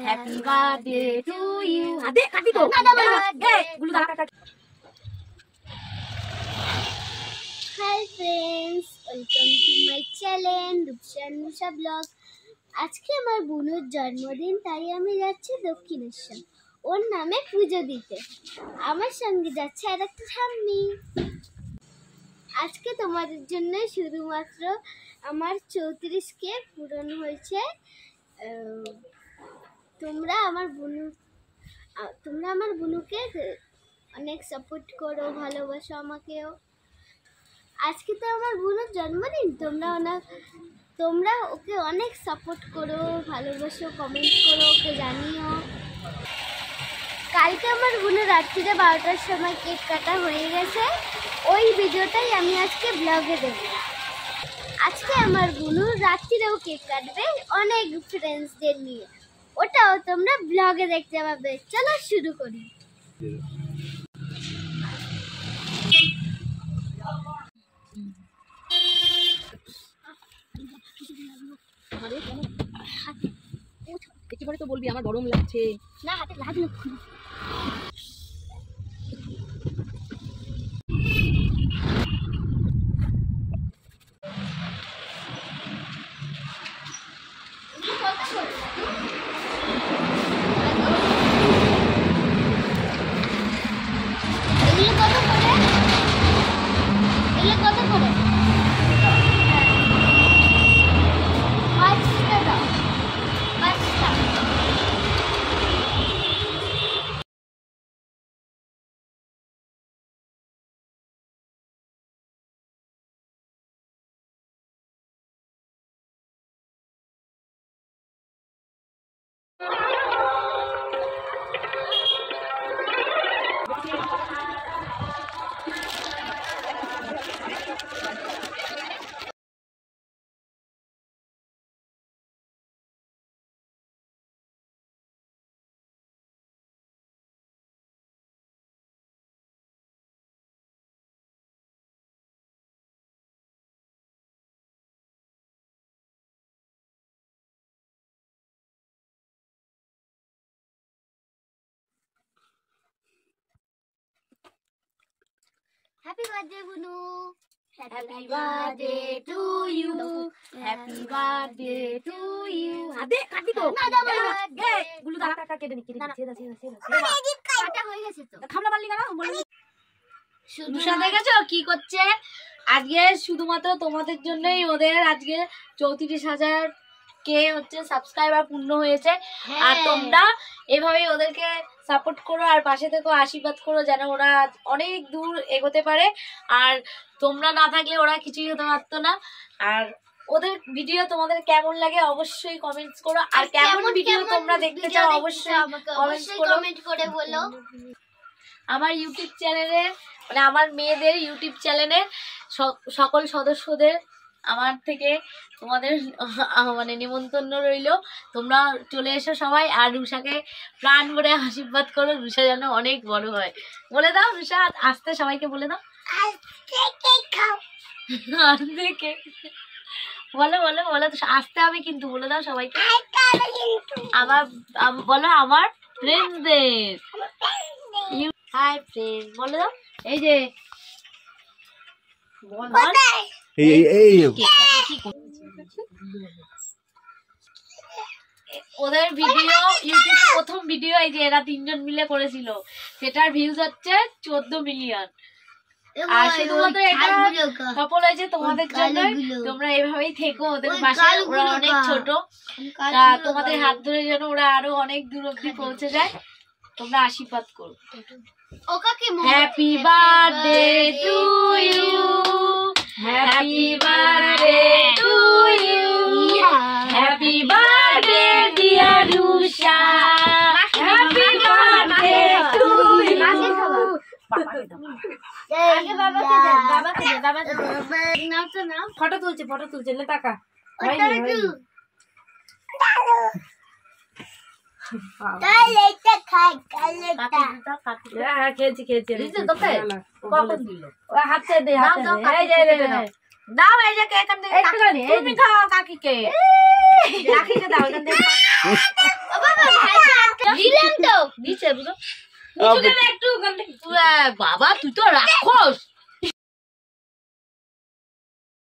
Happy birthday to you. আদে কাটি তো গুলো দাঁড়া। Hi friends, welcome to my channel Rupsan Musa blog. আজকে আমার বোনের জন্মদিন, তাই আমি যাচ্ছি দক্ষিণেশ্বর ওর নামে পুজো দিতে। আমার সঙ্গে যাচ্ছে আর একটা ঠাম্মি। আজকে তোমাদের জন্য শুধুমাত্র আমার 34কে পূরণ হয়েছে। তোমরা আমার বোনুকে অনেক সাপোর্ট করো, ভালোবাসো আমাকেও। আজকে তো আমার বোনের জন্মদিন, তোমরা ওকে অনেক সাপোর্ট করো, ভালোবাসো, কমেন্ট করো, ওকে জানিও। কালকে আমার বোনের রাত্রিরে 12টার সময় কেক কাটা হয়ে গেছে, ওই ভিডিওটাই আমি আজকে ব্লগে দেব। আজকে আমার বোনুর রাত্রিরেও কেক কাটবে অনেক ফ্রেন্ডসদের নিয়ে, ওটাও তোমরা ব্লগে দেখতে পাবে। চলো শুরু করি। একেবারে তো বলবি আমার গরম লাগছে। না, হাতে লাগলো। হ্যাপি বার্থডে বুনু। Happy birthday to you. Happy birthday to you. আদে কাটি তো গুলো দাঁড়া কেটে নি কেটে কাটা হয়ে গেছে তো। খামলা মারলি কেন? দুশা দেখেছো কি করছে? আজকে শুধুমাত্র তোমাদের জন্যই ওদের আজকে 34,000 কে হচ্ছে সাবস্ক্রাইবার পূর্ণ হয়েছে। আর তোমরা এভাবেই ওদেরকে সাপোর্ট করো আর পাশে থেকো, আশীর্বাদ করো যেন ওরা অনেক দূর এগোতে পারে। আর তোমরা না থাকলে ওরা কিছুই হতে পারতো না। আর ওদের ভিডিও তোমাদের কেমন লাগে অবশ্যই কমেন্টস করো। আর কেমন ভিডিও তোমরা দেখতে চাও অবশ্যই কমেন্ট করে বলো। আমার ইউটিউব চ্যানেলে মানে আমার মেয়েদের ইউটিউব চ্যানেলে সকল সদস্যদের আমার থেকে তোমাদের মানে নিমন্ত্রণ রইল। তোমরা চলে এসো সবাই। আর রুষাকে প্রাণ ভরে আশীর্বাদ করো, রুষা যেন অনেক বড় হয়। বলে দাও রুষা, আসতে সবাইকে বলে দাও। বলো বলো বলো, আসতে হবে কিন্তু, বলে দাও সবাইকে। আমার বলো আমার ফ্রেন্ডসদের। হাই ফ্রেন্ড বলে দাও। এই যে ওদের ভিডিও ইউটিউবে প্রথম ভিডিও এই যে এরা 3 জন মিলে করেছিল, সেটার ভিউজ হচ্ছে 14 মিলিয়ন। আর শুধুমাত্র এটা সফল হয়েছে তোমাদের জন্য। তোমরা এভাবেই থেকো ওদের পাশে। ওরা অনেক ছোট, তোমাদের হাত ধরে যেন ওরা আরো অনেক দূর অব্দি পৌঁছে যায়। তোমরা আশীর্বাদ করো। Happy birthday to you. Happy birthday to you. Happy birthday dear Rusha. Happy birthday to you. Photo তুলছে লে টাকা দাও। এই যে এখান থেকে তুমি খাও কাকিকে। কাকিকে দাও এখান থেকে। দিলাম তো দিছে বুঝো একটু বাবা তুই তো রাক্ষস